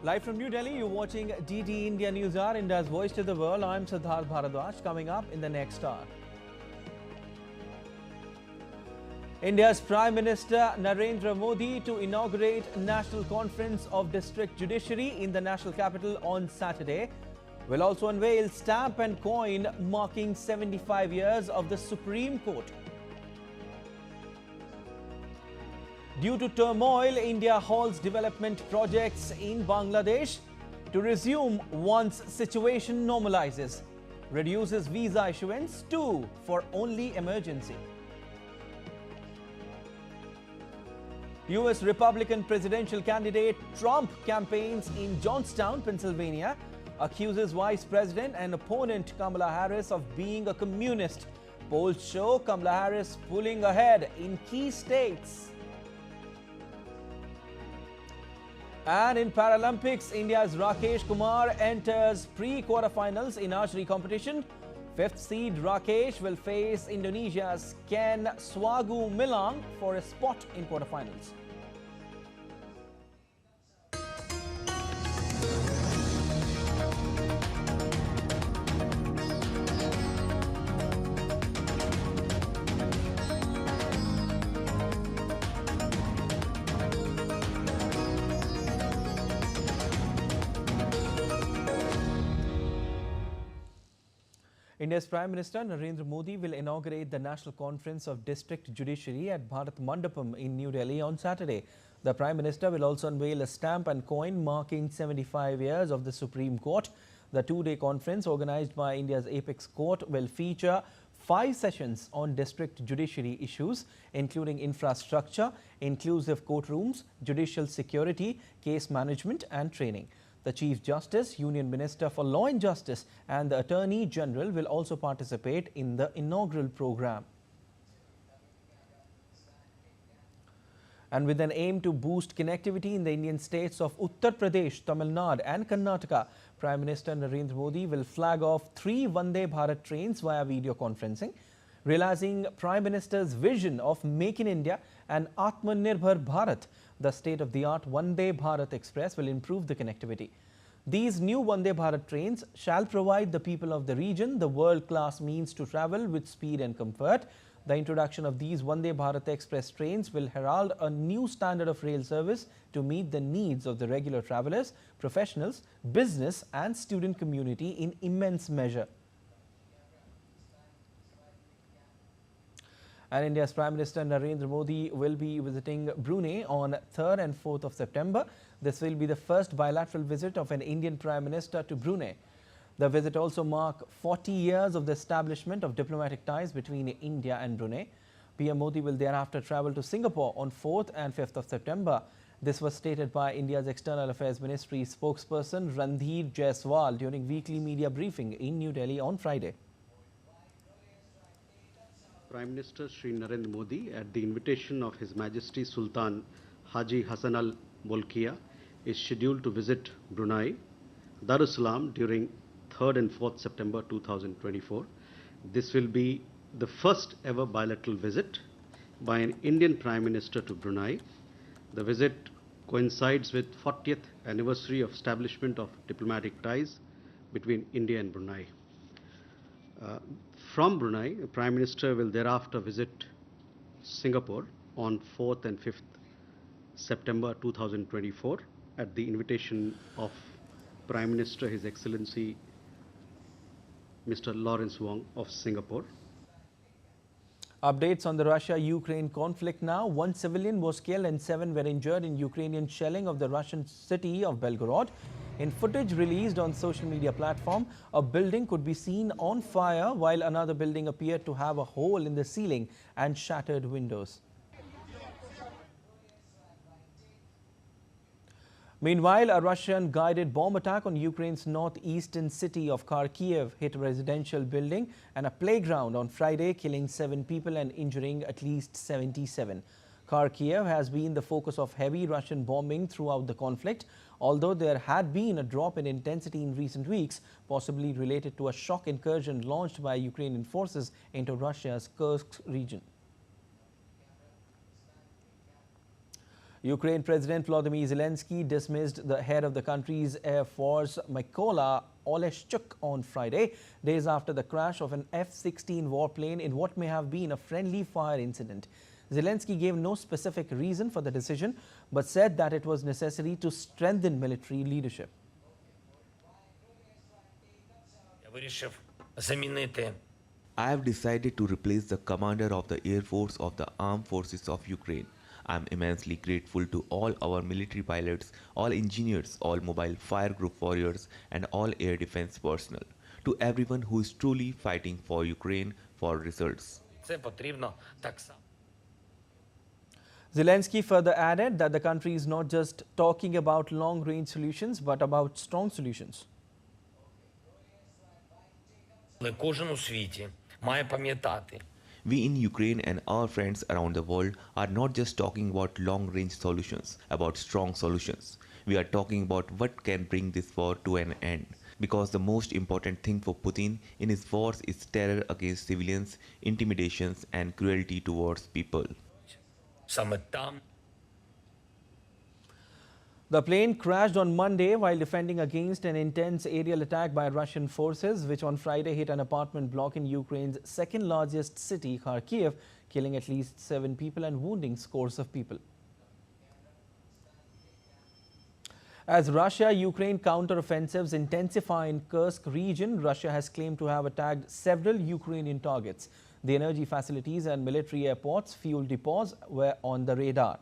Live from New Delhi, you're watching DD India News Hour, India's voice to the world. I'm Siddharth Bharadwaj. Coming up in the next hour, India's Prime Minister Narendra Modi to inaugurate National Conference of District Judiciary in the national capital on Saturday. Will also unveil stamp and coin marking 75 years of the Supreme Court. Due to turmoil, India halts development projects in Bangladesh to resume once situation normalizes. Reduces visa issuance too for only emergency. US Republican presidential candidate Trump campaigns in Johnstown, Pennsylvania, accuses Vice President and opponent Kamala Harris of being a communist. Polls show Kamala Harris pulling ahead in key states. And in Paralympics, India's Rakesh Kumar enters pre-quarterfinals in archery competition. Fifth seed Rakesh will face Indonesia's Ken Swagumilang for a spot in quarterfinals. India's Prime Minister Narendra Modi will inaugurate the National Conference of District Judiciary at Bharat Mandapam in New Delhi on Saturday. The Prime Minister will also unveil a stamp and coin marking 75 years of the Supreme Court. The two-day conference, organized by India's Apex Court, will feature 5 sessions on district judiciary issues, including infrastructure, inclusive courtrooms, judicial security, case management and training. The Chief Justice, Union Minister for Law and Justice and the Attorney General will also participate in the inaugural program. And with an aim to boost connectivity in the Indian states of Uttar Pradesh, Tamil Nadu and Karnataka, Prime Minister Narendra Modi will flag off 3 Vande Bharat trains via video conferencing. Realizing Prime Minister's vision of Make in India and Atmanirbhar Bharat, the state-of-the-art Vande Bharat Express will improve the connectivity. These new Vande Bharat trains shall provide the people of the region the world-class means to travel with speed and comfort. The introduction of these Vande Bharat Express trains will herald a new standard of rail service to meet the needs of the regular travellers, professionals, business and student community in immense measure. And India's Prime Minister Narendra Modi will be visiting Brunei on 3rd and 4th of September. This will be the first bilateral visit of an Indian Prime Minister to Brunei. The visit also marks 40 years of the establishment of diplomatic ties between India and Brunei. PM Modi will thereafter travel to Singapore on 4th and 5th of September. This was stated by India's External Affairs Ministry spokesperson Randhir Jaiswal during weekly media briefing in New Delhi on Friday. Prime Minister Shri Narendra Modi, at the invitation of His Majesty Sultan Haji Hassan Al Bolkiah, is scheduled to visit Brunei Darussalam during 3rd and 4th September 2024. This will be the first ever bilateral visit by an Indian Prime Minister to Brunei. The visit coincides with 40th anniversary of establishment of diplomatic ties between India and Brunei. From Brunei, the Prime Minister will thereafter visit Singapore on 4th and 5th September 2024 at the invitation of Prime Minister His Excellency Mr. Lawrence Wong of Singapore. Updates on the Russia-Ukraine conflict now. 1 civilian was killed and 7 were injured in Ukrainian shelling of the Russian city of Belgorod. In footage released on social media platform, a building could be seen on fire while another building appeared to have a hole in the ceiling and shattered windows. Meanwhile, a Russian-guided bomb attack on Ukraine's northeastern city of Kharkiv hit a residential building and a playground on Friday, killing 7 people and injuring at least 77. Kharkiv has been the focus of heavy Russian bombing throughout the conflict, although there had been a drop in intensity in recent weeks, possibly related to a shock incursion launched by Ukrainian forces into Russia's Kursk region. Ukraine President Volodymyr Zelensky dismissed the head of the country's Air Force, Mykola Oleshchuk, on Friday, days after the crash of an F-16 warplane in what may have been a friendly fire incident. Zelensky gave no specific reason for the decision, but said that it was necessary to strengthen military leadership. I have decided to replace the commander of the Air Force of the Armed Forces of Ukraine. I am immensely grateful to all our military pilots, all engineers, all mobile fire group warriors, and all air defense personnel. To everyone who is truly fighting for Ukraine for results. Zelensky further added that the country is not just talking about long-range solutions, but about strong solutions. We in Ukraine and our friends around the world are not just talking about long-range solutions, about strong solutions. We are talking about what can bring this war to an end. Because the most important thing for Putin in his wars is terror against civilians, intimidations, and cruelty towards people. The plane crashed on Monday while defending against an intense aerial attack by Russian forces, which on Friday hit an apartment block in Ukraine's second largest city, Kharkiv, killing at least 7 people and wounding scores of people. As Russia-Ukraine counter-offensives intensify in Kursk region, Russia has claimed to have attacked several Ukrainian targets. The energy facilities and military airports, fuel depots were on the radar.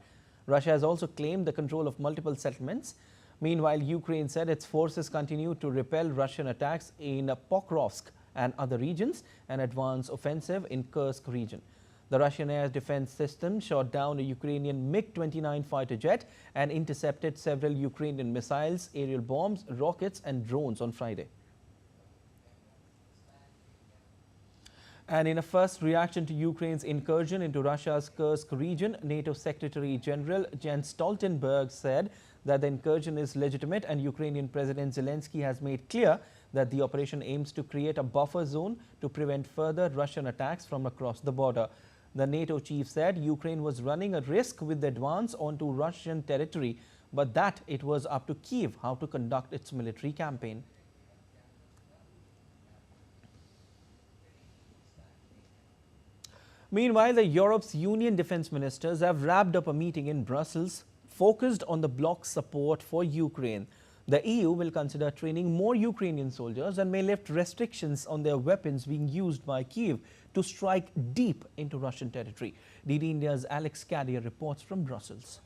Russia has also claimed the control of multiple settlements. Meanwhile, Ukraine said its forces continue to repel Russian attacks in Pokrovsk and other regions and advance offensive in Kursk region. The Russian air defense system shot down a Ukrainian MiG-29 fighter jet and intercepted several Ukrainian missiles, aerial bombs, rockets and drones on Friday. And in a first reaction to Ukraine's incursion into Russia's Kursk region, NATO Secretary General Jens Stoltenberg said that the incursion is legitimate, and Ukrainian President Zelensky has made clear that the operation aims to create a buffer zone to prevent further Russian attacks from across the border. The NATO chief said Ukraine was running a risk with the advance onto Russian territory, but that it was up to Kyiv how to conduct its military campaign. Meanwhile, the Europe's Union defense ministers have wrapped up a meeting in Brussels focused on the bloc's support for Ukraine. The EU will consider training more Ukrainian soldiers and may lift restrictions on their weapons being used by Kyiv to strike deep into Russian territory. DD India's Alex Cadier reports from Brussels.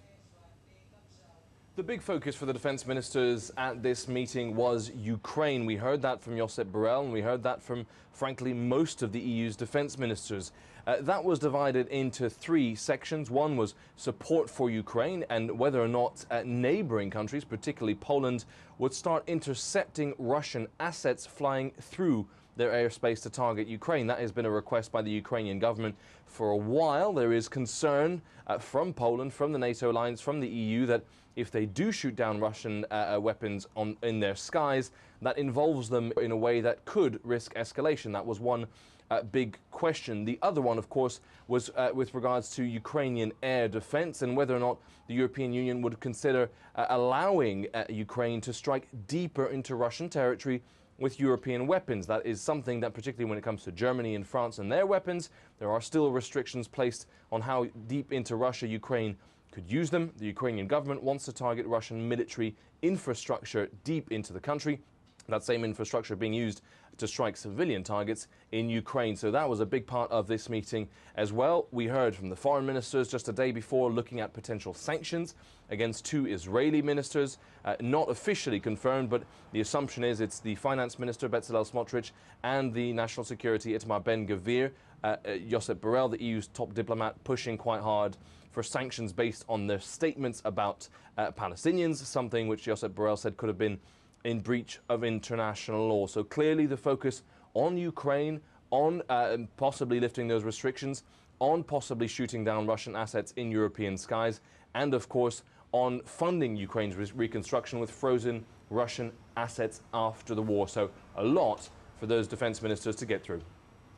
The big focus for the defense ministers at this meeting was Ukraine. We heard that from Josep Borrell, and we heard that from, frankly, most of the EU's defense ministers. That was divided into 3 sections. One was support for Ukraine and whether or not neighboring countries, particularly Poland, would start intercepting Russian assets flying through their airspace to target Ukraine. That has been a request by the Ukrainian government for a while. There is concern from Poland, from the NATO alliance, from the EU that if they do shoot down Russian weapons in their skies, that involves them in a way that could risk escalation. That was one big question. The other one, of course, was with regards to Ukrainian air defense and whether or not the European Union would consider allowing Ukraine to strike deeper into Russian territory with European weapons. That is something that, particularly when it comes to Germany and France and their weapons, there are still restrictions placed on how deep into Russia Ukraine could use them. The Ukrainian government wants to target Russian military infrastructure deep into the country. That same infrastructure being used to strike civilian targets in Ukraine. So that was a big part of this meeting as well. We heard from the foreign ministers just a day before looking at potential sanctions against 2 Israeli ministers, not officially confirmed, but the assumption is it's the finance minister Bezalel Smotrich and the national security Itamar Ben-Gvir. Josep Borrell, the EU's top diplomat, pushing quite hard for sanctions based on their statements about Palestinians, something which Josep Borrell said could have been in breach of international law. So clearly the focus on Ukraine, on possibly lifting those restrictions, on possibly shooting down Russian assets in European skies, and of course on funding Ukraine's reconstruction with frozen Russian assets after the war. So a lot for those defense ministers to get through.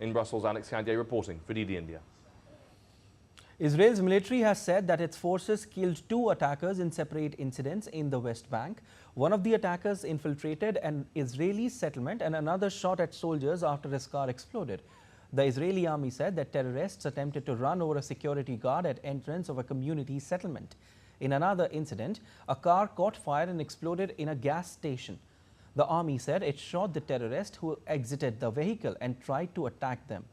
In Brussels, Alex Cadier reporting for DD India. Israel's military has said that its forces killed 2 attackers in separate incidents in the West Bank. One of the attackers infiltrated an Israeli settlement and another shot at soldiers after his car exploded. The Israeli army said that terrorists attempted to run over a security guard at entrance of a community settlement. In another incident, a car caught fire and exploded in a gas station. The army said it shot the terrorist who exited the vehicle and tried to attack them.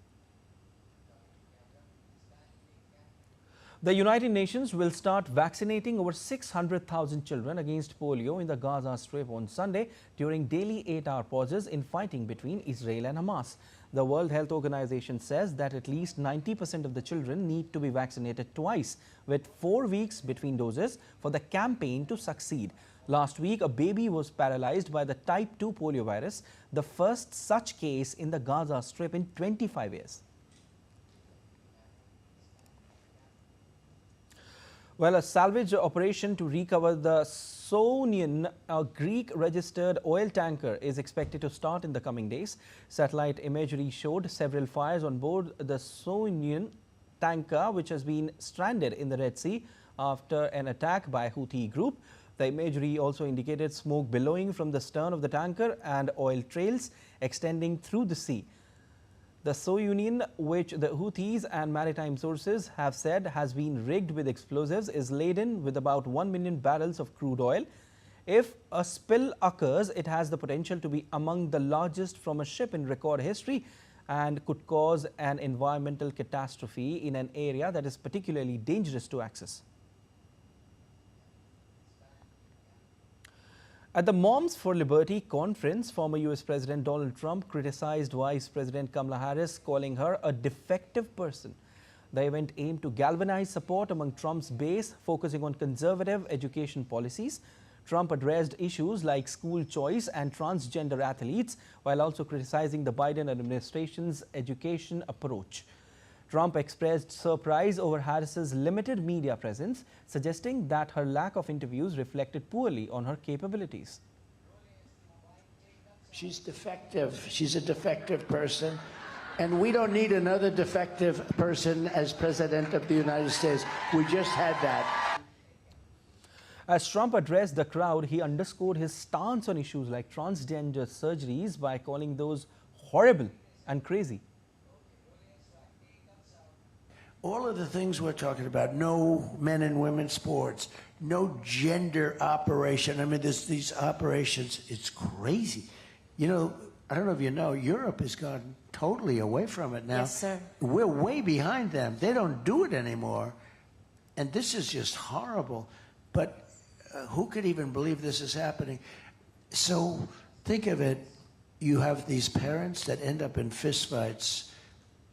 The United Nations will start vaccinating over 600,000 children against polio in the Gaza Strip on Sunday during daily 8-hour pauses in fighting between Israel and Hamas. The World Health Organization says that at least 90% of the children need to be vaccinated twice, with 4 weeks between doses for the campaign to succeed. Last week, a baby was paralyzed by the type 2 polio virus, the first such case in the Gaza Strip in 25 years. Well, a salvage operation to recover the Cyclone, a Greek-registered oil tanker, is expected to start in the coming days. Satellite imagery showed several fires on board the Cyclone tanker, which has been stranded in the Red Sea after an attack by Houthi group. The imagery also indicated smoke billowing from the stern of the tanker and oil trails extending through the sea. The Cyclone, which the Houthis and maritime sources have said has been rigged with explosives, is laden with about 1 million barrels of crude oil. If a spill occurs, it has the potential to be among the largest from a ship in record history and could cause an environmental catastrophe in an area that is particularly dangerous to access. At the Moms for Liberty conference, former U.S. President Donald Trump criticized Vice President Kamala Harris, calling her a defective person. The event aimed to galvanize support among Trump's base, focusing on conservative education policies. Trump addressed issues like school choice and transgender athletes, while also criticizing the Biden administration's education approach. Trump expressed surprise over Harris's limited media presence, suggesting that her lack of interviews reflected poorly on her capabilities. She's defective. She's a defective person. And we don't need another defective person as President of the United States. We just had that. As Trump addressed the crowd, he underscored his stance on issues like transgender surgeries by calling those horrible and crazy. All of the things we're talking about, no men and women sports, no gender operation. I mean, there's these operations, it's crazy. You know, I don't know if you know, Europe has gone totally away from it now. Yes, sir. We're way behind them. They don't do it anymore. And this is just horrible. But who could even believe this is happening? So think of it. You have these parents that end up in fistfights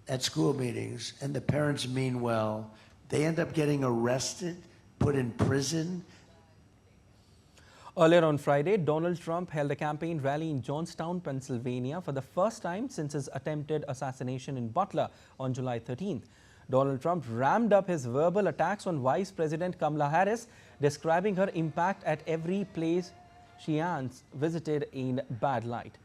at school meetings, and the parents mean well. They end up getting arrested, put in prison. Earlier on Friday, Donald Trump held a campaign rally in Johnstown, Pennsylvania for the first time since his attempted assassination in Butler on July 13th. Donald Trump rammed up his verbal attacks on Vice President Kamala Harris, describing her impact at every place she has visited in bad light.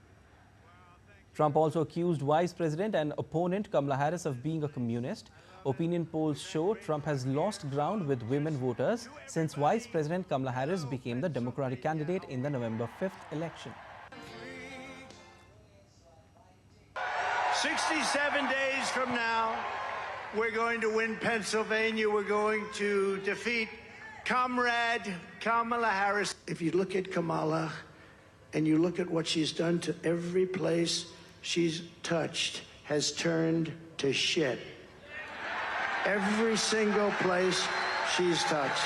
Trump also accused Vice President and opponent Kamala Harris of being a communist. Opinion polls show Trump has lost ground with women voters since Vice President Kamala Harris became the Democratic candidate in the November 5th election. 67 days from now, we're going to win Pennsylvania. We're going to defeat Comrade Kamala Harris. If you look at Kamala and you look at what she's done to every place she's touched, has turned to shit. Every single place she's touched.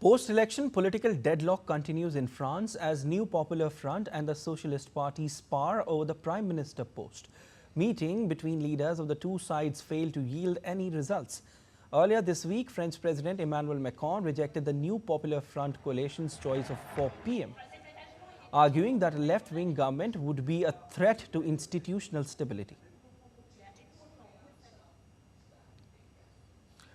Post-election political deadlock continues in France as New Popular Front and the Socialist Party spar over the Prime Minister post. Meeting between leaders of the two sides failed to yield any results. Earlier this week, French President Emmanuel Macron rejected the New Popular Front coalition's choice of 4 p.m. arguing that a left-wing government would be a threat to institutional stability.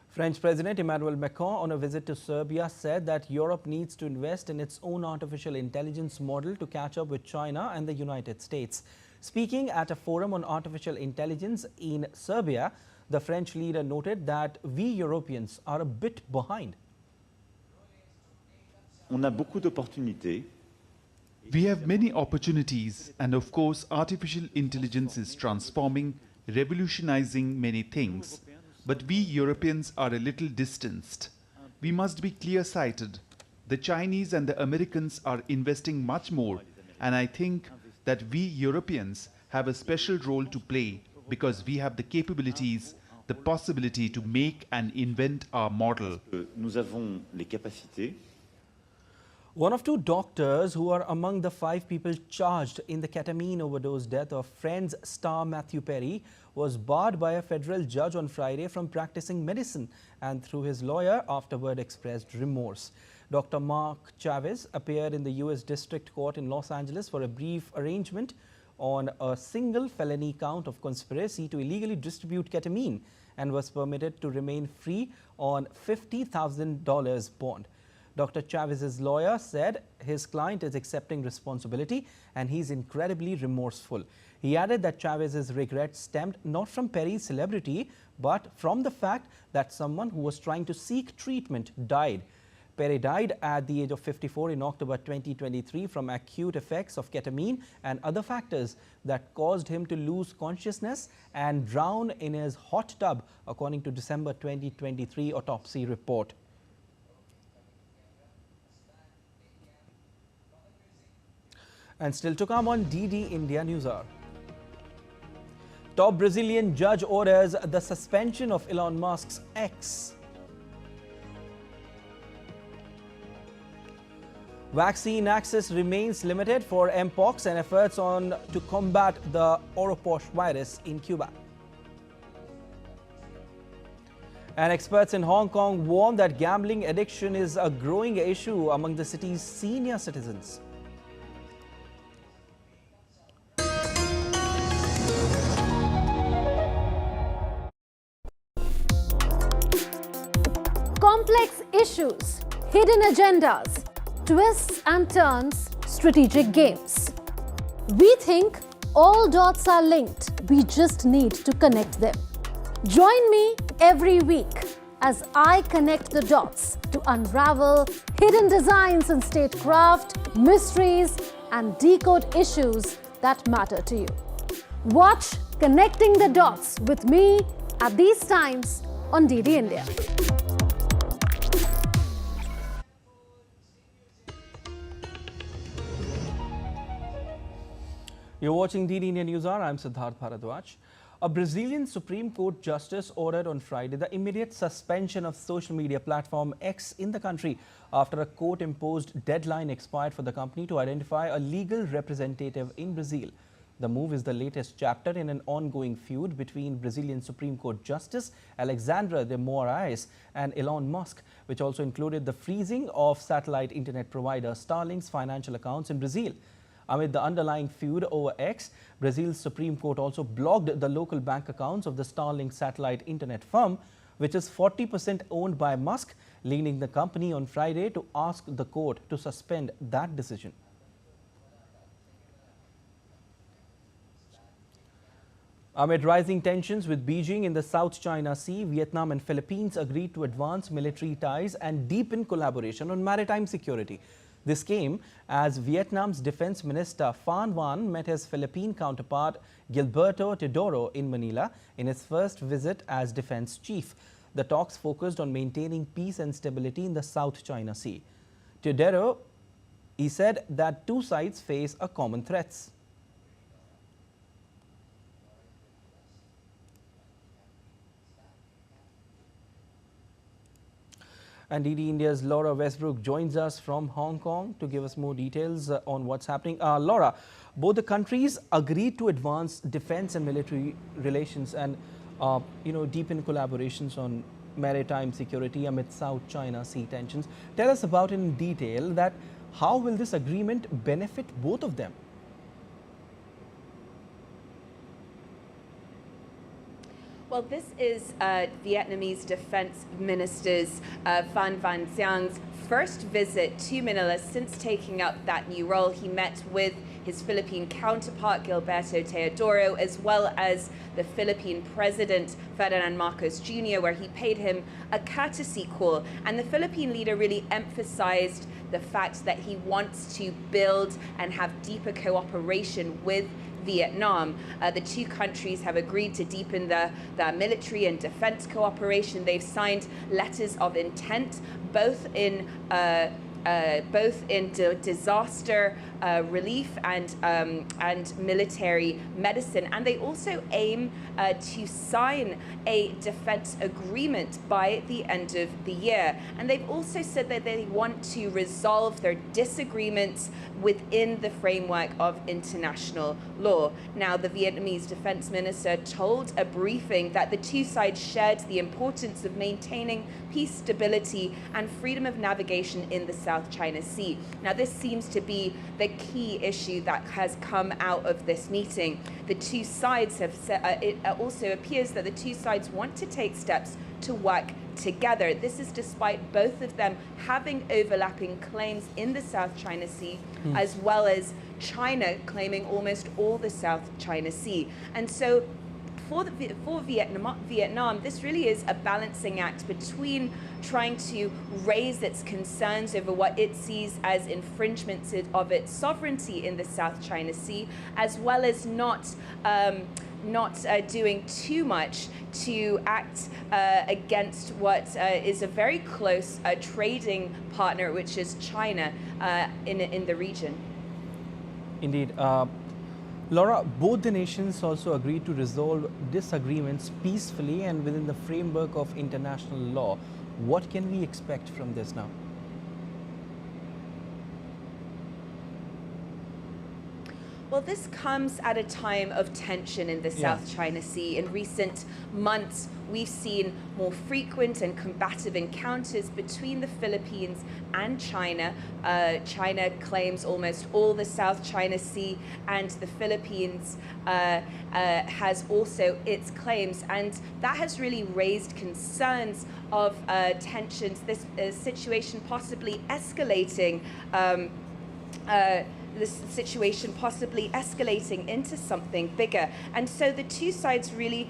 French President Emmanuel Macron, on a visit to Serbia, said that Europe needs to invest in its own artificial intelligence model to catch up with China and the United States. Speaking at a forum on artificial intelligence in Serbia, The French leader noted that we Europeans are a bit behind. On a beaucoup d'opportunités. We have many opportunities, and of course artificial intelligence is transforming, revolutionizing many things. But we Europeans are a little distanced. We must be clear-sighted. The Chinese and the Americans are investing much more, and I think that we Europeans have a special role to play because we have the capabilities, the possibility to make and invent our model. Nous avons les capacités. One of two doctors who are among the 5 people charged in the ketamine overdose death of Friends star Matthew Perry was barred by a federal judge on Friday from practicing medicine and through his lawyer afterward expressed remorse. Dr. Mark Chavez appeared in the U.S. District Court in Los Angeles for a brief arraignment on a single felony count of conspiracy to illegally distribute ketamine and was permitted to remain free on $50,000 bond. Dr. Chavez's lawyer said his client is accepting responsibility and he's incredibly remorseful. He added that Chavez's regret stemmed not from Perry's celebrity, but from the fact that someone who was trying to seek treatment died. Perry died at the age of 54 in October 2023 from acute effects of ketamine and other factors that caused him to lose consciousness and drown in his hot tub, according to December 2023 autopsy report. And still to come on DD India News Hour. Top Brazilian judge orders the suspension of Elon Musk's X. Vaccine access remains limited for Mpox and efforts on to combat the Oropox virus in Cuba. And experts in Hong Kong warn that gambling addiction is a growing issue among the city's senior citizens. Complex issues, hidden agendas, twists and turns, strategic games. We think all dots are linked. We just need to connect them. Join me every week as I connect the dots to unravel hidden designs in statecraft, mysteries, and decode issues that matter to you. Watch Connecting the Dots with me at these times on DD India. You're watching DD India News Hour. I'm Siddharth Bharadwaj. A Brazilian Supreme Court justice ordered on Friday the immediate suspension of social media platform X in the country after a court-imposed deadline expired for the company to identify a legal representative in Brazil. The move is the latest chapter in an ongoing feud between Brazilian Supreme Court Justice Alexandre de Moraes and Elon Musk, which also included the freezing of satellite internet provider Starlink's financial accounts in Brazil. Amid the underlying feud over X, Brazil's Supreme Court also blocked the local bank accounts of the Starlink satellite internet firm, which is 40% owned by Musk, leading the company on Friday to ask the court to suspend that decision. Amid rising tensions with Beijing in the South China Sea, Vietnam and Philippines agreed to advance military ties and deepen collaboration on maritime security. This came as Vietnam's Defense Minister Phan Van met his Philippine counterpart Gilberto Teodoro in Manila in his first visit as defense chief. The talks focused on maintaining peace and stability in the South China Sea. Teodoro, he said that two sides face a common threats. And DD India's Laura Westbrook joins us from Hong Kong to give us more details on what's happening. Laura, both the countries agreed to advance defense and military relations and, deepen collaborations on maritime security amid South China Sea tensions. Tell us about in detail that how will this agreement benefit both of them? Well, this is Vietnamese Defense Minister's Phan Van Giang's first visit to Manila since taking up that new role. He met with his Philippine counterpart Gilberto Teodoro, as well as the Philippine President Ferdinand Marcos Jr., where he paid him a courtesy call. And the Philippine leader really emphasized the fact that he wants to build and have deeper cooperation with Vietnam. The two countries have agreed to deepen their military and defense cooperation. They've signed letters of intent, both in disaster relief and military medicine, and they also aim to sign a defense agreement by the end of the year. And they've also said that they want to resolve their disagreements within the framework of international law. Now, the Vietnamese defense minister told a briefing that the two sides shared the importance of maintaining peace, stability, and freedom of navigation in the South China Sea. Now, this seems to be the key issue that has come out of this meeting. The two sides have said, it also appears that the two sides want to take steps to work together. This is despite both of them having overlapping claims in the South China Sea, as well as China claiming almost all the South China Sea. And so for Vietnam, this really is a balancing act between trying to raise its concerns over what it sees as infringements of its sovereignty in the South China Sea, as well as not doing too much to act against what is a very close trading partner, which is China in the region. Indeed. Laura, both the nations also agreed to resolve disagreements peacefully and within the framework of international law. What can we expect from this now? Well, this comes at a time of tension in the South China Sea. In recent months, we've seen more frequent and combative encounters between the Philippines and China. China claims almost all the South China Sea, and the Philippines has also its claims. And that has really raised concerns of tensions, this situation possibly escalating into something bigger. And so the two sides really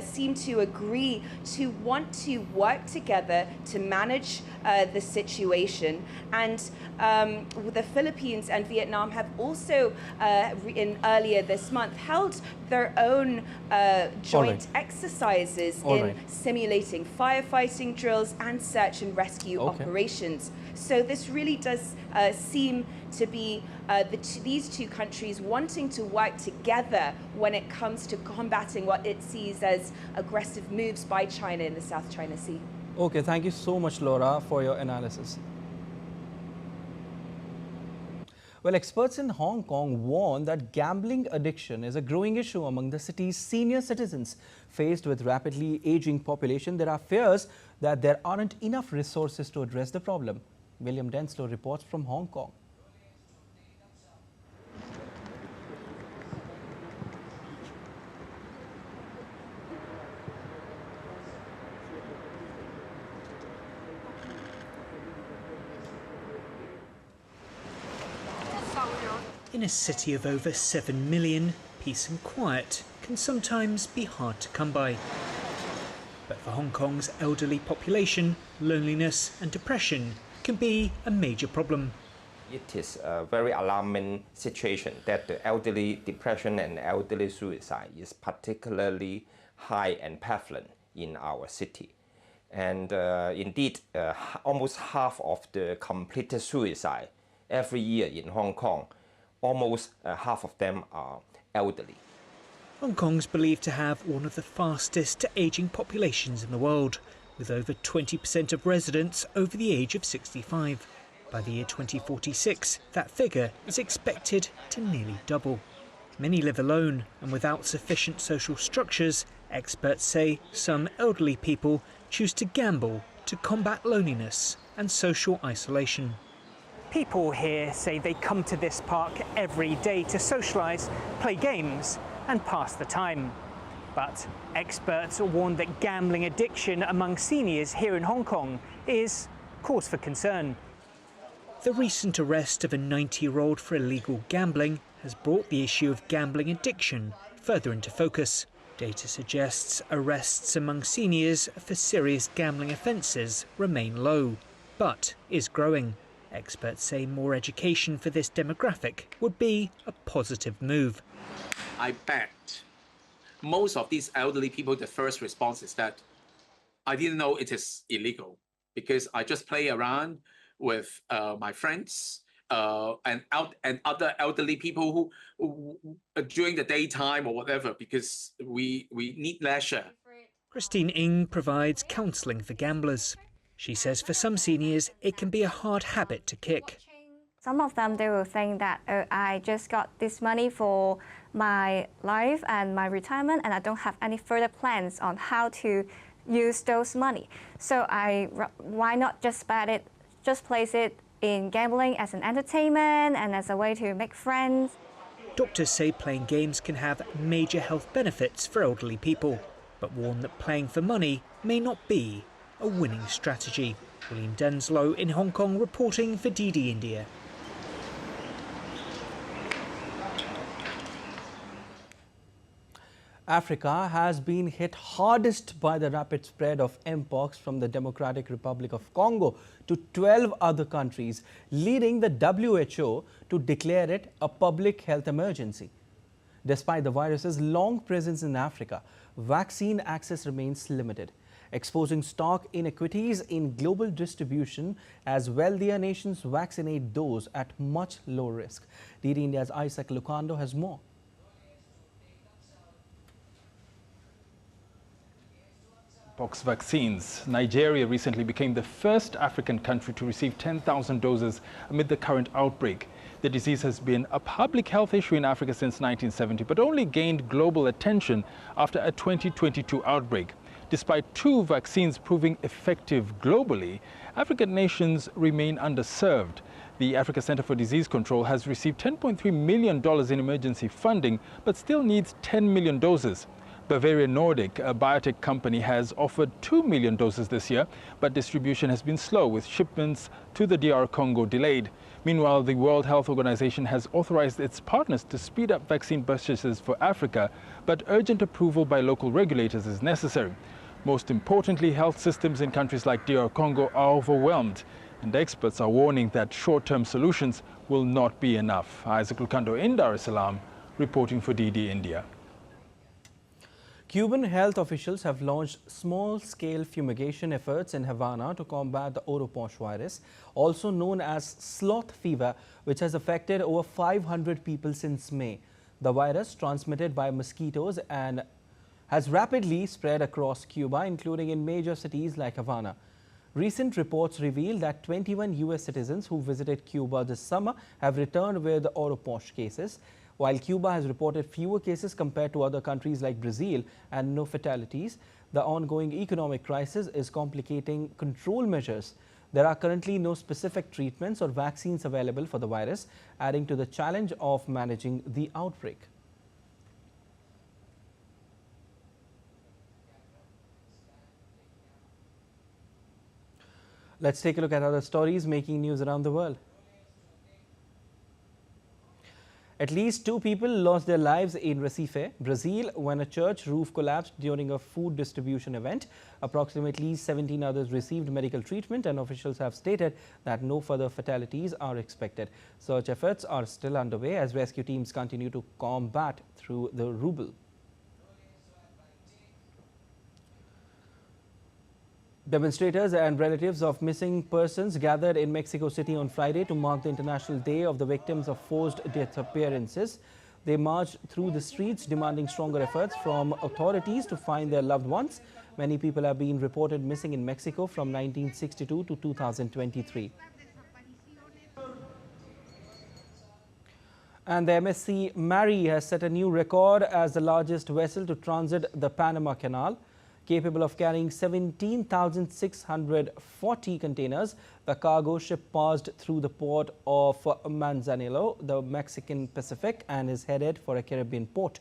seem to agree to want to work together to manage the situation. And the Philippines and Vietnam have also, earlier this month, held their own joint exercises in simulating firefighting drills and search and rescue operations. So this really does seem to be these two countries wanting to work together when it comes to combating what it sees as aggressive moves by China in the South China Sea. Okay, thank you so much, Laura, for your analysis. Well, experts in Hong Kong warn that gambling addiction is a growing issue among the city's senior citizens. Faced with rapidly aging population, there are fears that there aren't enough resources to address the problem. William Denslow reports from Hong Kong. In a city of over 7 million, peace and quiet can sometimes be hard to come by. But for Hong Kong's elderly population, loneliness and depression can be a major problem. It is a very alarming situation that the elderly depression and elderly suicide is particularly high and prevalent in our city. And indeed, almost half of the completed suicide every year in Hong Kong, almost half of them are elderly. Hong Kong's believed to have one of the fastest ageing populations in the world, with over 20% of residents over the age of 65. By the year 2046, that figure is expected to nearly double. Many live alone and without sufficient social structures. Experts say some elderly people choose to gamble to combat loneliness and social isolation. People here say they come to this park every day to socialise, play games and pass the time. But experts warn that gambling addiction among seniors here in Hong Kong is cause for concern. The recent arrest of a 90-year-old for illegal gambling has brought the issue of gambling addiction further into focus. Data suggests arrests among seniors for serious gambling offences remain low, but is growing. Experts say more education for this demographic would be a positive move. I bet most of these elderly people, the first response is that I didn't know it is illegal because I just play around with my friends and other elderly people who during the daytime or whatever, because we need leisure. Christine Ng provides counselling for gamblers. She says for some seniors it can be a hard habit to kick. Some of them, they will think that I just got this money for my life and my retirement and I don't have any further plans on how to use those money. So why not just spend it, just place it in gambling as an entertainment and as a way to make friends. Doctors say playing games can have major health benefits for elderly people, but warn that playing for money may not be a winning strategy. William Denslow in Hong Kong reporting for DD India. Africa has been hit hardest by the rapid spread of mpox from the Democratic Republic of Congo to 12 other countries, leading the WHO to declare it a public health emergency. Despite the virus's long presence in Africa, vaccine access remains limited, exposing stark inequities in global distribution as wealthier nations vaccinate those at much lower risk. DD India's Isaac Lucando has more. Mpox vaccines. Nigeria recently became the first African country to receive 10,000 doses amid the current outbreak. The disease has been a public health issue in Africa since 1970, but only gained global attention after a 2022 outbreak. Despite 2 vaccines proving effective globally, African nations remain underserved. The Africa Center for Disease Control has received $10.3 million in emergency funding, but still needs 10 million doses. Bavarian Nordic, a biotech company, has offered 2 million doses this year, but distribution has been slow, with shipments to the DR Congo delayed. Meanwhile, the World Health Organization has authorized its partners to speed up vaccine purchases for Africa, but urgent approval by local regulators is necessary. Most importantly, health systems in countries like DR Congo are overwhelmed, and experts are warning that short-term solutions will not be enough. Isaac Lucando in Dar es Salaam, reporting for DD India. Cuban health officials have launched small-scale fumigation efforts in Havana to combat the Oropouche virus, also known as sloth fever, which has affected over 500 people since May. The virus, transmitted by mosquitoes, and has rapidly spread across Cuba, including in major cities like Havana. Recent reports reveal that 21 U.S. citizens who visited Cuba this summer have returned with the Oropouche cases. While Cuba has reported fewer cases compared to other countries like Brazil and no fatalities, the ongoing economic crisis is complicating control measures. There are currently no specific treatments or vaccines available for the virus, adding to the challenge of managing the outbreak. Let's take a look at other stories making news around the world. At least 2 people lost their lives in Recife, Brazil, when a church roof collapsed during a food distribution event. Approximately 17 others received medical treatment, and officials have stated that no further fatalities are expected. Search efforts are still underway as rescue teams continue to combat through the rubble. Demonstrators and relatives of missing persons gathered in Mexico City on Friday to mark the International Day of the Victims of Forced Disappearances. They marched through the streets demanding stronger efforts from authorities to find their loved ones. Many people have been reported missing in Mexico from 1962 to 2023. And the MSC Mary has set a new record as the largest vessel to transit the Panama Canal. Capable of carrying 17,640 containers, the cargo ship passed through the port of Manzanillo, the Mexican Pacific, and is headed for a Caribbean port.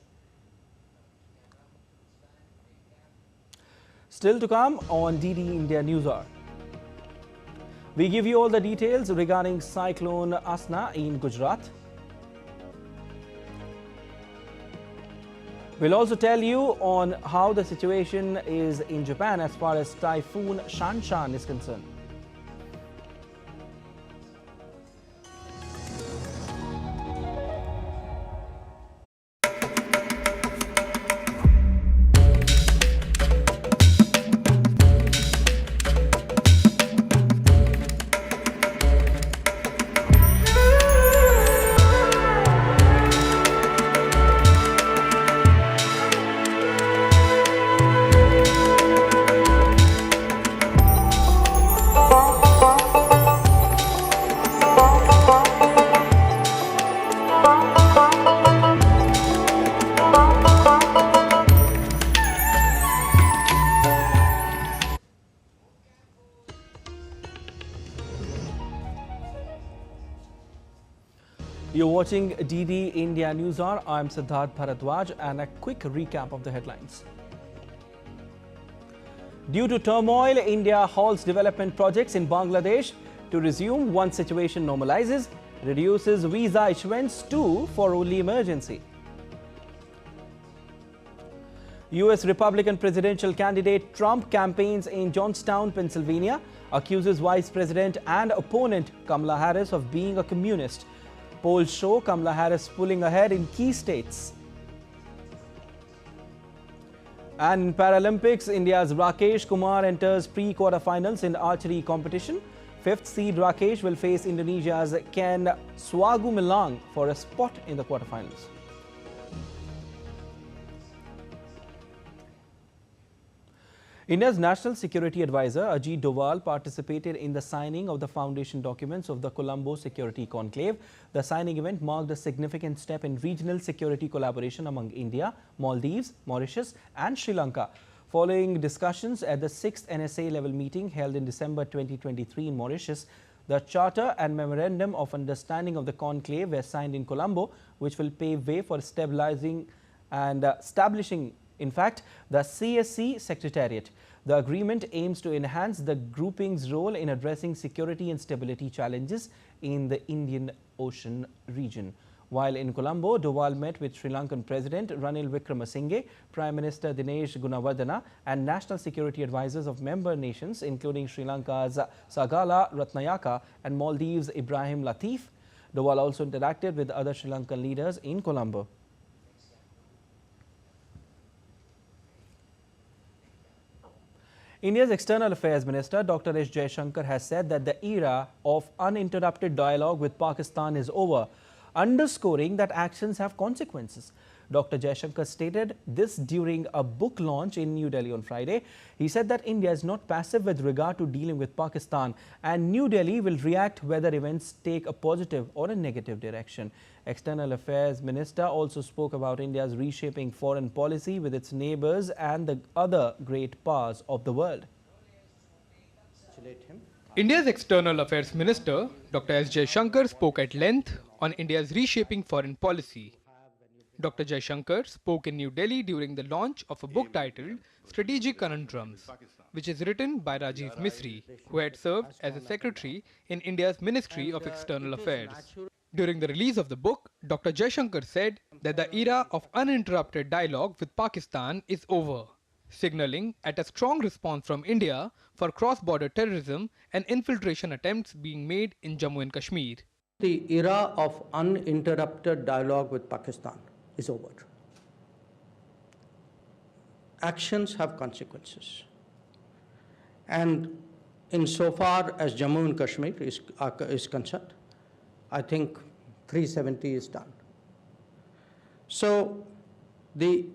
Still to come on DD India News Hour. We give you all the details regarding Cyclone Asna in Gujarat. We'll also tell you on how the situation is in Japan as far as typhoon Shanshan is concerned. You're watching DD India News Hour. I'm Siddharth Bharadwaj and a quick recap of the headlines. Due to turmoil, India halts development projects in Bangladesh to resume once situation normalizes, reduces visa issuance too for only emergency. US Republican presidential candidate Trump campaigns in Johnstown, Pennsylvania, accuses Vice President and opponent Kamala Harris of being a communist. Polls show Kamala Harris pulling ahead in key states. And in Paralympics, India's Rakesh Kumar enters pre-quarterfinals in archery competition. Fifth seed Rakesh will face Indonesia's Ken Swagumilang for a spot in the quarterfinals. India's National Security Advisor Ajit Doval participated in the signing of the foundation documents of the Colombo Security Conclave. The signing event marked a significant step in regional security collaboration among India, Maldives, Mauritius and Sri Lanka. Following discussions at the 6th NSA level meeting held in December 2023 in Mauritius, the Charter and Memorandum of Understanding of the Conclave were signed in Colombo, which will pave way for stabilizing and establishing in fact, the CSC Secretariat. The agreement aims to enhance the grouping's role in addressing security and stability challenges in the Indian Ocean region. While in Colombo, Doval met with Sri Lankan President Ranil Wickremesinghe, Prime Minister Dinesh Gunawardena and national security advisors of member nations including Sri Lanka's Sagala Ratnayaka and Maldives' Ibrahim Latif. Doval also interacted with other Sri Lankan leaders in Colombo. India's External Affairs Minister Dr. S. Jaishankar has said that the era of uninterrupted dialogue with Pakistan is over, underscoring that actions have consequences. Dr. Jaishankar stated this during a book launch in New Delhi on Friday. He said that India is not passive with regard to dealing with Pakistan and New Delhi will react whether events take a positive or a negative direction. External Affairs Minister also spoke about India's reshaping foreign policy with its neighbours and the other great powers of the world. India's External Affairs Minister, Dr. S. Jaishankar, spoke at length on India's reshaping foreign policy. Dr. Jaishankar spoke in New Delhi during the launch of a book titled Strategic Conundrums, which is written by Rajiv Misri, who had served as a secretary in India's Ministry of External Affairs. During the release of the book, Dr. Jaishankar said that the era of uninterrupted dialogue with Pakistan is over, signalling at a strong response from India for cross-border terrorism and infiltration attempts being made in Jammu and Kashmir. The era of uninterrupted dialogue with Pakistan is over. Actions have consequences. And insofar as Jammu and Kashmir is concerned, I think 370 is done. So the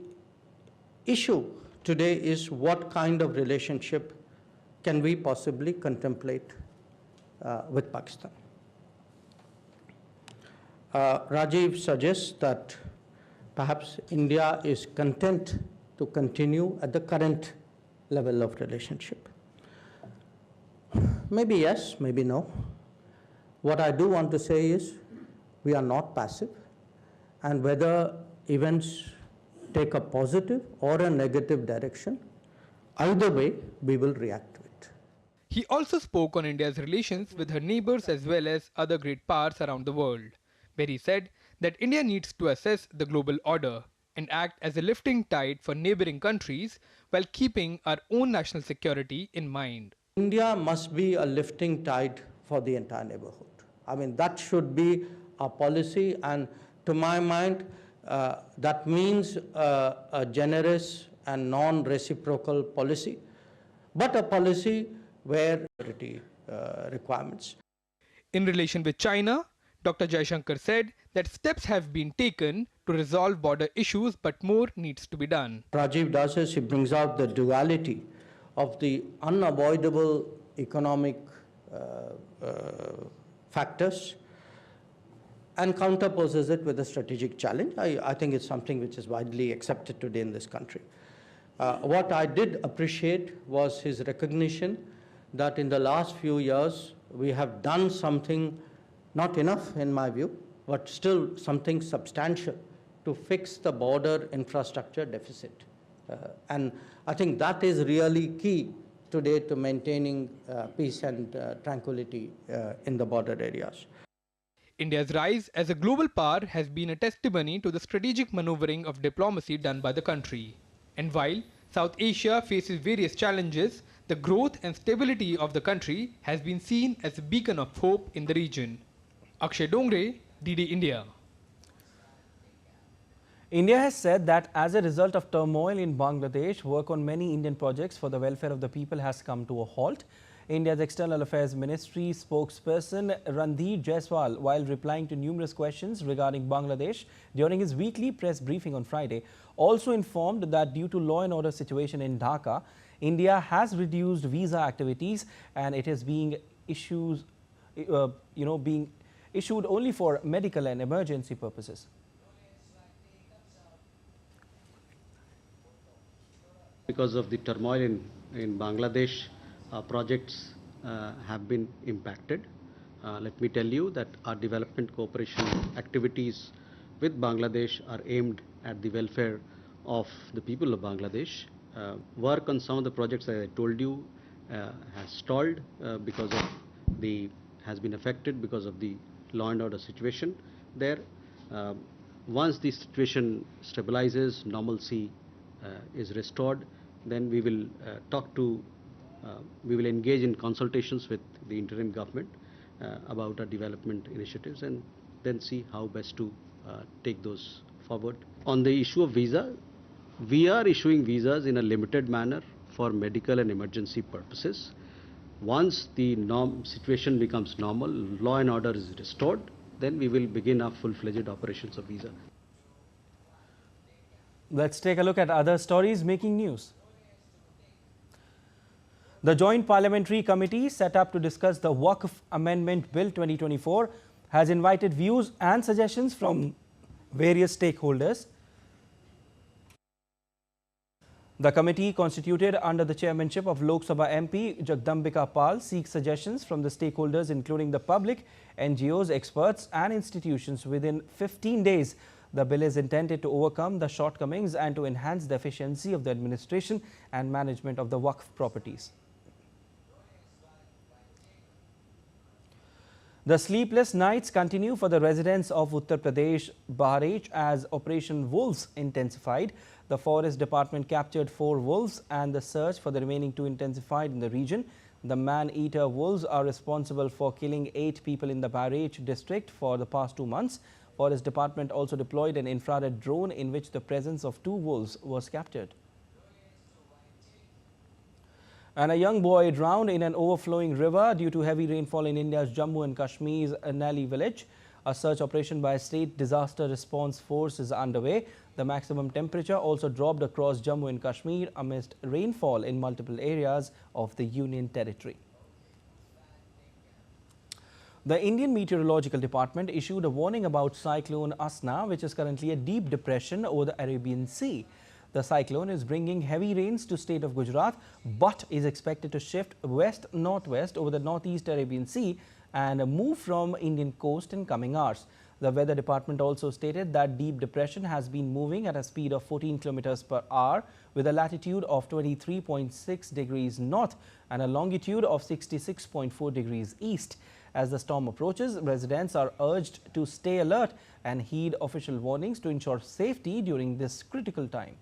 issue today is what kind of relationship can we possibly contemplate with Pakistan. Rajiv suggests that perhaps India is content to continue at the current level of relationship. Maybe yes, maybe no. What I do want to say is we are not passive, and whether events take a positive or a negative direction, either way we will react to it. He also spoke on India's relations with her neighbours as well as other great powers around the world, where he said that India needs to assess the global order and act as a lifting tide for neighboring countries while keeping our own national security in mind. India must be a lifting tide for the entire neighborhood. I mean, that should be our policy, and to my mind, that means a generous and non-reciprocal policy, but a policy where security requirements. In relation with China, Dr. Jaishankar said that steps have been taken to resolve border issues, but more needs to be done. Rajiv does is he brings out the duality of the unavoidable economic factors and counterposes it with a strategic challenge. I think it's something which is widely accepted today in this country. What I did appreciate was his recognition that in the last few years we have done something, not enough in my view, but still something substantial to fix the border infrastructure deficit. And I think that is really key today to maintaining peace and tranquility in the border areas. India's rise as a global power has been a testimony to the strategic maneuvering of diplomacy done by the country. And while South Asia faces various challenges, the growth and stability of the country has been seen as a beacon of hope in the region. Akshay Dongre, DD India. India has said that as a result of turmoil in Bangladesh, work on many Indian projects for the welfare of the people has come to a halt. India's External Affairs Ministry spokesperson Randhir Jaiswal, while replying to numerous questions regarding Bangladesh during his weekly press briefing on Friday, also informed that due to law and order situation in Dhaka, India has reduced visa activities and it is being issued only for medical and emergency purposes. Because of the turmoil in Bangladesh, projects have been impacted. Let me tell you that our development cooperation activities with Bangladesh are aimed at the welfare of the people of Bangladesh. Work on some of the projects, as I told you, has stalled has been affected because of the law and order situation there. Once the situation stabilizes, normalcy is restored, then we will we will engage in consultations with the interim government about our development initiatives and then see how best to take those forward. On the issue of visa, we are issuing visas in a limited manner for medical and emergency purposes. Once the situation becomes normal, law and order is restored, then we will begin our full-fledged operations of visa. Let's take a look at other stories making news. The Joint Parliamentary Committee set up to discuss the Waqf Amendment Bill 2024 has invited views and suggestions from various stakeholders. The committee, constituted under the chairmanship of Lok Sabha MP Jagdambika Pal, seeks suggestions from the stakeholders including the public, NGOs, experts and institutions within 15 days. The bill is intended to overcome the shortcomings and to enhance the efficiency of the administration and management of the Waqf properties. The sleepless nights continue for the residents of Uttar Pradesh, Bahraich, as Operation Wolves intensified. The Forest Department captured 4 wolves and the search for the remaining 2 intensified in the region. The man-eater wolves are responsible for killing 8 people in the Bahraich district for the past 2 months. Forest Department also deployed an infrared drone in which the presence of 2 wolves was captured. And a young boy drowned in an overflowing river due to heavy rainfall in India's Jammu and Kashmir's Nali village. A search operation by State Disaster Response Force is underway. The maximum temperature also dropped across Jammu and Kashmir amidst rainfall in multiple areas of the Union Territory. The Indian Meteorological Department issued a warning about Cyclone Asna, which is currently a deep depression over the Arabian Sea. The cyclone is bringing heavy rains to state of Gujarat, but is expected to shift west-northwest over the northeast Arabian Sea and move from Indian coast in coming hours. The Weather Department also stated that deep depression has been moving at a speed of 14 kilometers per hour with a latitude of 23.6 degrees north and a longitude of 66.4 degrees east. As the storm approaches, residents are urged to stay alert and heed official warnings to ensure safety during this critical time.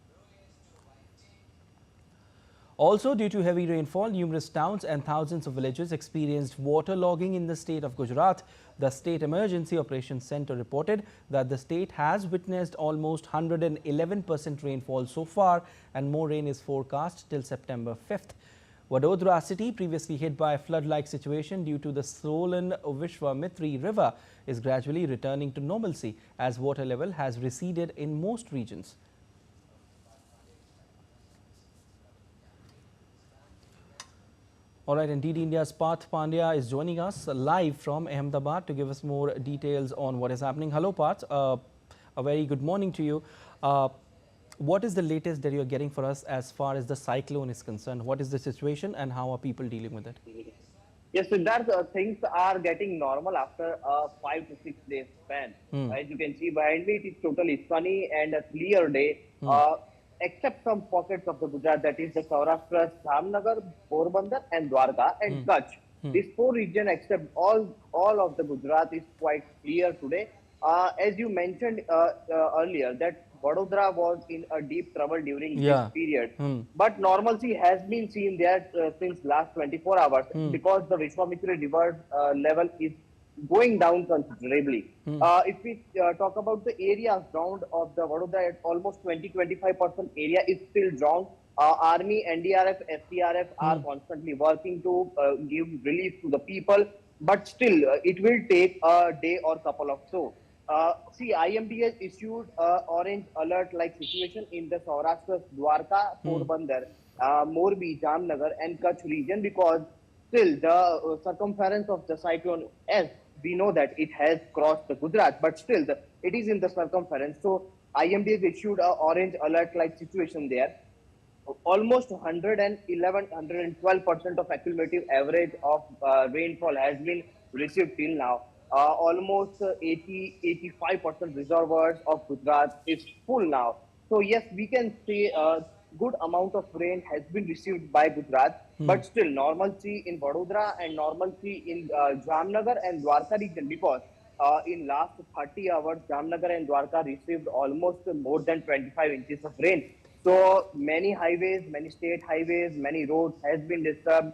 Also, due to heavy rainfall, numerous towns and thousands of villages experienced waterlogging in the state of Gujarat. The State Emergency Operations Centre reported that the state has witnessed almost 111% rainfall so far, and more rain is forecast till September 5th. Vadodara city, previously hit by a flood-like situation due to the swollen Vishwamitri river, is gradually returning to normalcy as water level has receded in most regions. All right, indeed, India's Parth Pandya is joining us live from Ahmedabad to give us more details on what is happening. Hello, Parth. A very good morning to you. What is the latest that you're getting for us as far as the cyclone is concerned? What is the situation and how are people dealing with it? Yes, Siddharth, things are getting normal after a 5 to 6 days span. As you can see behind me, it is totally sunny and a clear day. Except some pockets of the Gujarat, that is the Saurashtra, Jamnagar, Porbandar and Dwarka and Kutch. These four regions, except all of the Gujarat, is quite clear today. As you mentioned earlier, that Vadodara was in a deep trouble during this period. But normalcy has been seen there since last 24 hours because the Vishwamitri river level is going down considerably. If we talk about the areas drowned of the Vadodara, almost 20-25% area is still drowned. Army, NDRF, SDRF are constantly working to give relief to the people, but still it will take a day or couple of so. See, IMD has issued orange alert like situation in the Saurashtra, Dwarka, Porbandar, Morbi, Jamnagar and Kutch region because still the circumference of the cyclone, as we know that it has crossed the Gujarat, but still it is in the circumference. So IMD has issued an orange alert like situation there. Almost 111-112% of accumulative average of rainfall has been received till now. Almost 80-85% reservoirs of Gujarat is full now. So yes, we can say a good amount of rain has been received by Gujarat, but still normalcy in Vadodara and normalcy in Jamnagar and Dwarka region because in last 30 hours, Jamnagar and Dwarka received almost more than 25 inches of rain. So many highways, many state highways, many roads has been disturbed.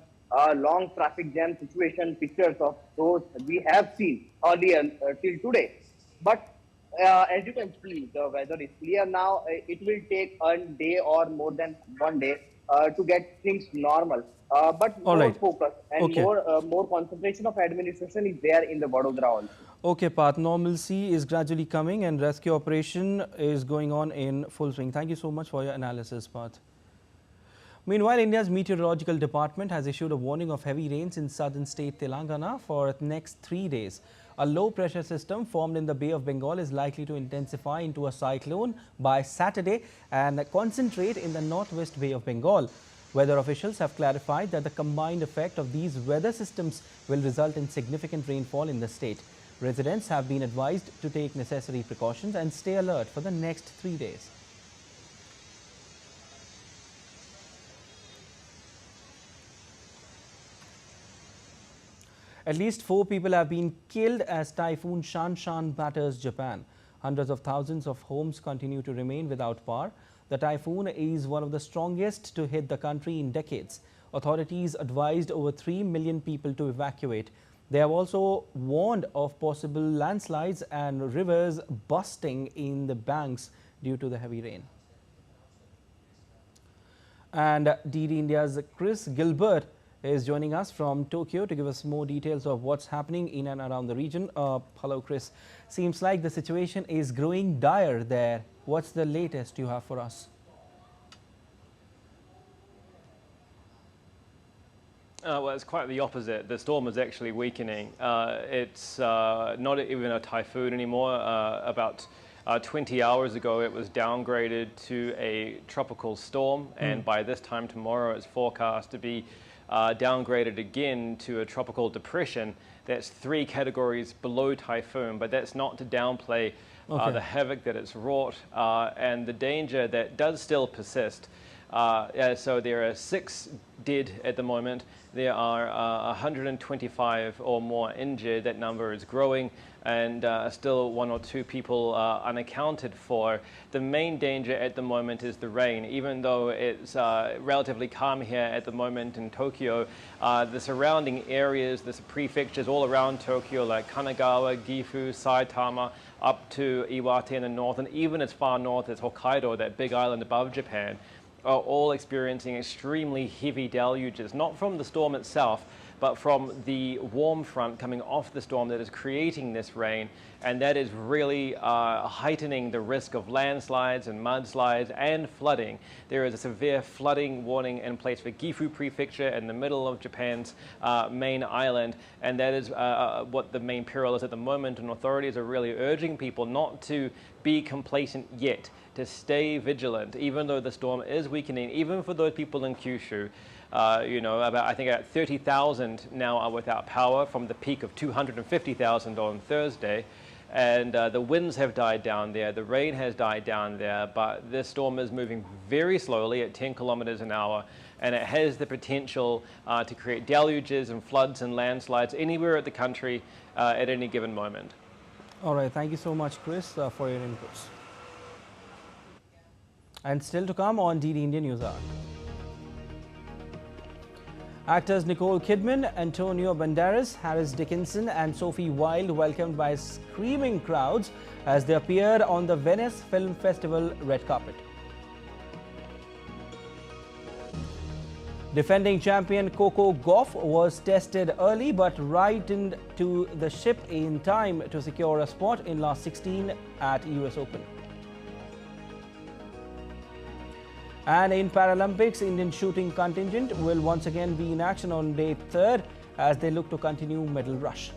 Long traffic jam situation, pictures of those we have seen earlier till today. But as you can see, the weather is clear now. It will take a day or more than 1 day to get things normal. But more focus and more concentration of administration is there in the Vadodara also. Okay, Parth, normalcy is gradually coming and rescue operation is going on in full swing. Thank you so much for your analysis, Parth. Meanwhile, India's Meteorological Department has issued a warning of heavy rains in southern state Telangana for the next 3 days. A low pressure system formed in the Bay of Bengal is likely to intensify into a cyclone by Saturday and concentrate in the northwest Bay of Bengal. Weather officials have clarified that the combined effect of these weather systems will result in significant rainfall in the state. Residents have been advised to take necessary precautions and stay alert for the next 3 days. At least 4 people have been killed as Typhoon Shanshan batters Japan. Hundreds of thousands of homes continue to remain without power. The typhoon is one of the strongest to hit the country in decades. Authorities advised over 3 million people to evacuate. They have also warned of possible landslides and rivers busting in the banks due to the heavy rain. And DD India's Chris Gilbert is joining us from Tokyo to give us more details of what's happening in and around the region. Hello, Chris. Seems like the situation is growing dire there. What's the latest you have for us? Well, it's quite the opposite. The storm is actually weakening. It's not even a typhoon anymore. About 20 hours ago, it was downgraded to a tropical storm, and by this time tomorrow, it's forecast to be downgraded again to a tropical depression. That's 3 categories below typhoon, but that's not to downplay the havoc that it's wrought and the danger that does still persist So there are 6 dead at the moment. There are 125 or more injured. That number is growing, and still 1 or 2 people unaccounted for. The main danger at the moment is the rain. Even though it's relatively calm here at the moment in Tokyo, the surrounding areas, the prefectures all around Tokyo, like Kanagawa, Gifu, Saitama, up to Iwate in the north, and even as far north as Hokkaido, that big island above Japan, are all experiencing extremely heavy deluges, not from the storm itself, but from the warm front coming off the storm that is creating this rain, and that is really heightening the risk of landslides and mudslides and flooding. There is a severe flooding warning in place for Gifu Prefecture in the middle of Japan's main island, and that is what the main peril is at the moment, and authorities are really urging people not to be complacent yet, to stay vigilant, even though the storm is weakening, even for those people in Kyushu. I think about 30,000 now are without power from the peak of 250,000 on Thursday. And the winds have died down there, the rain has died down there, but this storm is moving very slowly at 10 kilometers an hour, and it has the potential to create deluges and floods and landslides anywhere in the country at any given moment. All right, thank you so much, Chris, for your inputs. And still to come on DD India News Hour. Actors Nicole Kidman, Antonio Banderas, Harris Dickinson and Sophie Wilde welcomed by screaming crowds as they appeared on the Venice Film Festival red carpet. Defending champion Coco Gauff was tested early but right into the ship in time to secure a spot in last 16 at US Open. And in Paralympics, Indian shooting contingent will once again be in action on day 3rd as they look to continue medal rush.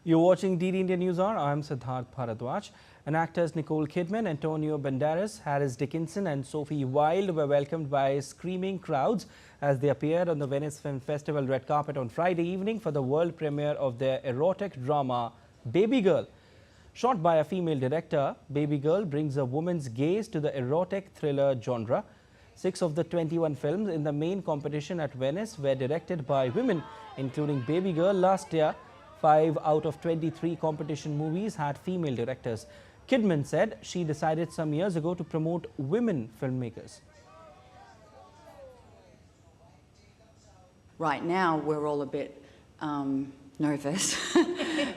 You're watching DD India News Hour. I'm Siddharth Bharadwaj. And actors Nicole Kidman, Antonio Banderas, Harris Dickinson and Sophie Wilde were welcomed by screaming crowds as they appeared on the Venice Film Festival red carpet on Friday evening for the world premiere of their erotic drama, Baby Girl. Shot by a female director, Baby Girl brings a woman's gaze to the erotic thriller genre. 6 of the 21 films in the main competition at Venice were directed by women, including Baby Girl last year. 5 out of 23 competition movies had female directors. Kidman said she decided some years ago to promote women filmmakers. Right now, we're all a bit nervous.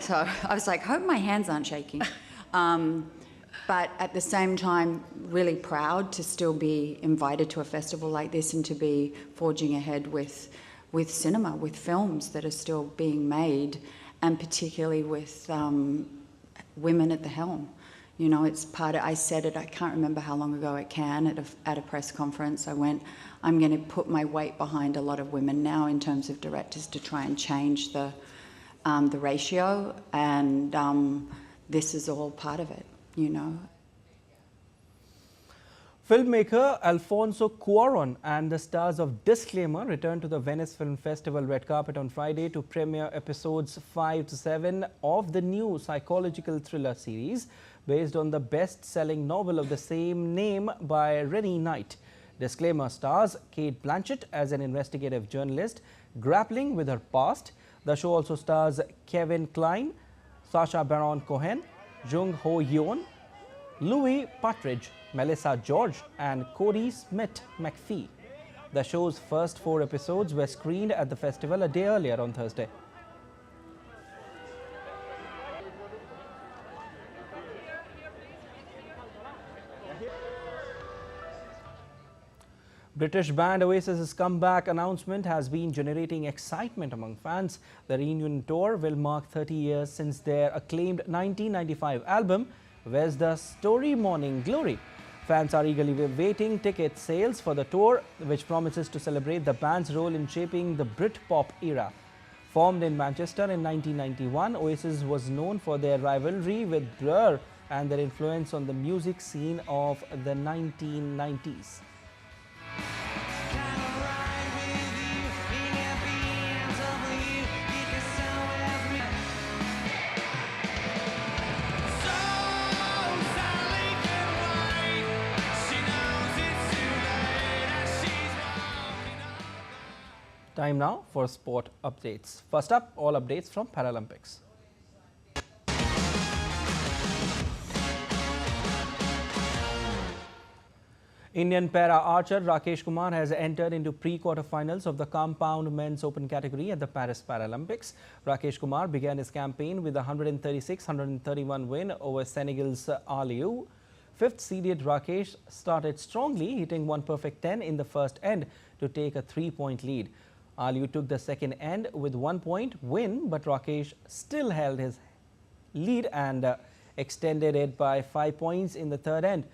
So I was like, hope my hands aren't shaking. But at the same time, really proud to still be invited to a festival like this and to be forging ahead with cinema, with films that are still being made, and particularly with women at the helm. You know, it's part of, I said it, I can't remember how long ago at Cannes at a press conference. I went, I'm going to put my weight behind a lot of women now in terms of directors to try and change the ratio, and this is all part of it, you know. Filmmaker Alfonso Cuarón and the stars of Disclaimer returned to the Venice Film Festival red carpet on Friday to premiere episodes 5 to 7 of the new psychological thriller series based on the best-selling novel of the same name by Renee Knight. Disclaimer stars Kate Blanchett as an investigative journalist grappling with her past. The show also stars Kevin Kline, Sacha Baron Cohen, Jung Ho Yeon, Louis Partridge, Melissa George and Cody Smith McPhee. The show's first 4 episodes were screened at the festival a day earlier on Thursday. British band Oasis's comeback announcement has been generating excitement among fans. The reunion tour will mark 30 years since their acclaimed 1995 album, Where's the Story Morning Glory. Fans are eagerly waiting ticket sales for the tour, which promises to celebrate the band's role in shaping the Britpop era. Formed in Manchester in 1991, Oasis was known for their rivalry with Blur and their influence on the music scene of the 1990s. Time now for sport updates. First up, all updates from Paralympics. Indian para-archer Rakesh Kumar has entered into pre-quarterfinals of the compound men's open category at the Paris Paralympics. Rakesh Kumar began his campaign with a 136-131 win over Senegal's Aliou. Fifth-seeded Rakesh started strongly, hitting one perfect 10 in the first end to take a 3-point lead. Aliou took the second end with 1 point win, but Rakesh still held his lead and extended it by 5 points in the third end,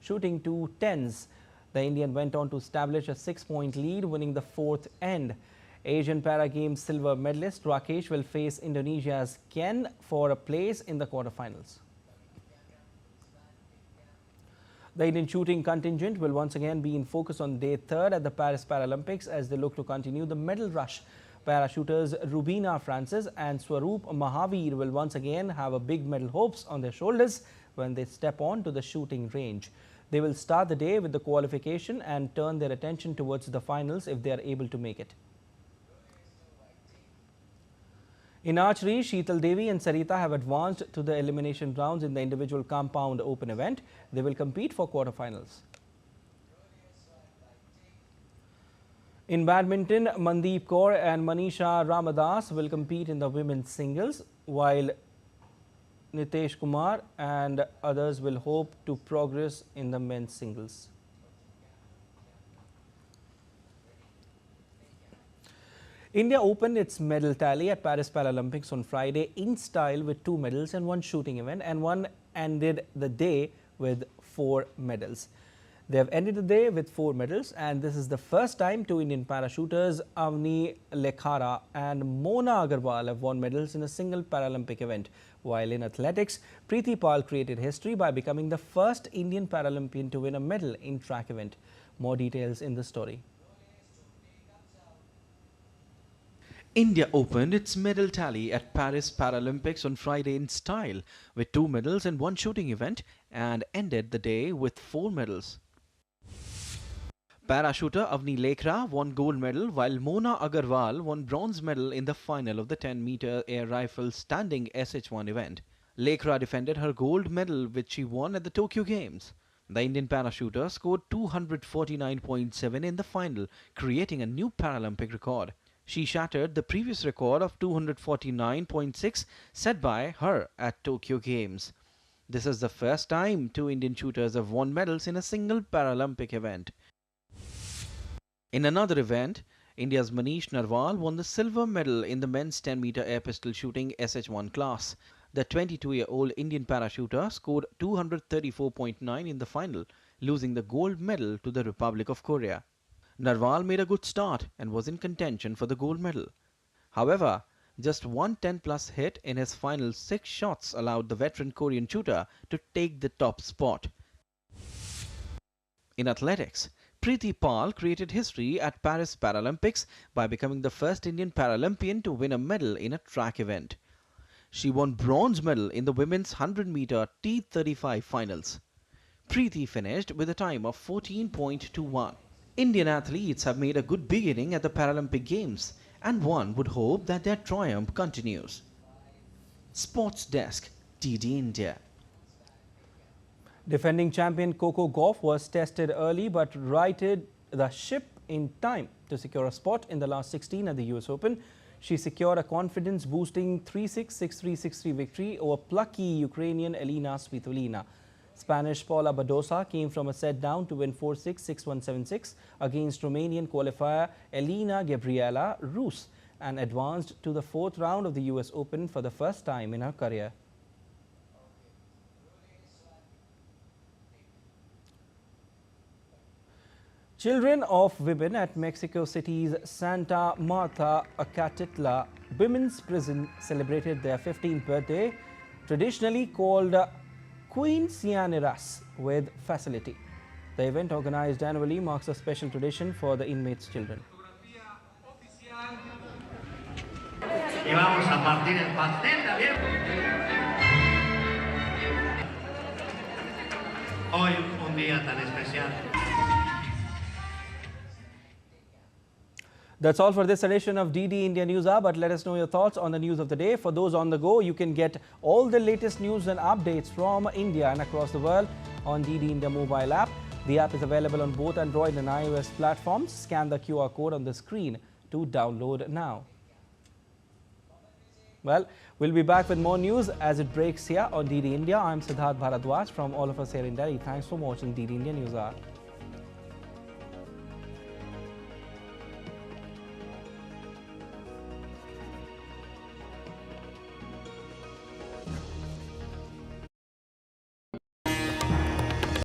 shooting 2 10s. The Indian went on to establish a 6-point lead, winning the fourth end. Asian Para Games silver medalist Rakesh will face Indonesia's Ken for a place in the quarterfinals. The Indian shooting contingent will once again be in focus on day 3rd at the Paris Paralympics as they look to continue the medal rush. Parachuters Rubina Francis and Swaroop Mahavir will once again have a big medal hopes on their shoulders when they step on to the shooting range. They will start the day with the qualification and turn their attention towards the finals if they are able to make it. In archery, Sheetal Devi and Sarita have advanced to the elimination rounds in the individual compound open event. They will compete for quarterfinals. In badminton, Mandeep Kaur and Manisha Ramadas will compete in the women's singles, while Nitesh Kumar and others will hope to progress in the men's singles. India opened its medal tally at Paris Paralympics on Friday in style with 2 medals and 1 shooting event, and one ended the day with 4 medals. They have ended the day with 4 medals, and this is the first time 2 Indian parachuters Avni Lekhara and Mona Agarwal have won medals in a single Paralympic event. While in athletics, Preeti Pal created history by becoming the first Indian Paralympian to win a medal in track event. More details in the story. India opened its medal tally at Paris Paralympics on Friday in style with 2 medals and 1 shooting event and ended the day with 4 medals. Parachuter Avni Lekhara won gold medal while Mona Agarwal won bronze medal in the final of the 10-meter air rifle standing SH1 event. Lekhara defended her gold medal which she won at the Tokyo Games. The Indian parachuter scored 249.7 in the final, creating a new Paralympic record. She shattered the previous record of 249.6 set by her at Tokyo Games. This is the first time 2 Indian shooters have won medals in a single Paralympic event. In another event, India's Manish Narwal won the silver medal in the men's 10-meter air pistol shooting SH1 class. The 22-year-old Indian parachuter scored 234.9 in the final, losing the gold medal to the Republic of Korea. Narwal made a good start and was in contention for the gold medal. However, just one 10-plus hit in his final 6 shots allowed the veteran Korean shooter to take the top spot. In athletics, Preeti Pal created history at Paris Paralympics by becoming the first Indian Paralympian to win a medal in a track event. She won bronze medal in the women's 100-meter T35 finals. Preeti finished with a time of 14.21. Indian athletes have made a good beginning at the Paralympic Games, and one would hope that their triumph continues. Sports Desk, TD India. Defending champion Coco Gauff was tested early but righted the ship in time to secure a spot in the last 16 at the US Open. She secured a confidence-boosting 3-6, 6-3, 6-3 victory over plucky Ukrainian Elena Svitolina. Spanish Paula Badosa came from a set down to win 4-6, 6-1, 7-6 against Romanian qualifier Elena Gabriela Rus and advanced to the 4th round of the US Open for the first time in her career. Children of women at Mexico City's Santa Marta Acatitla Women's Prison celebrated their 15th birthday, traditionally called Quinceañeras, with facility. The event, organized annually, marks a special tradition for the inmates' children. Y vamos a partir el pastel también. Hoy un día tan especial. That's all for this edition of DD India News Hour, but let us know your thoughts on the news of the day. For those on the go, you can get all the latest news and updates from India and across the world on DD India mobile app. The app is available on both Android and iOS platforms. Scan the QR code on the screen to download now. Well, we'll be back with more news as it breaks here on DD India. I'm Siddharth Bharadwaj from all of us here in Delhi. Thanks for watching DD India News Hour.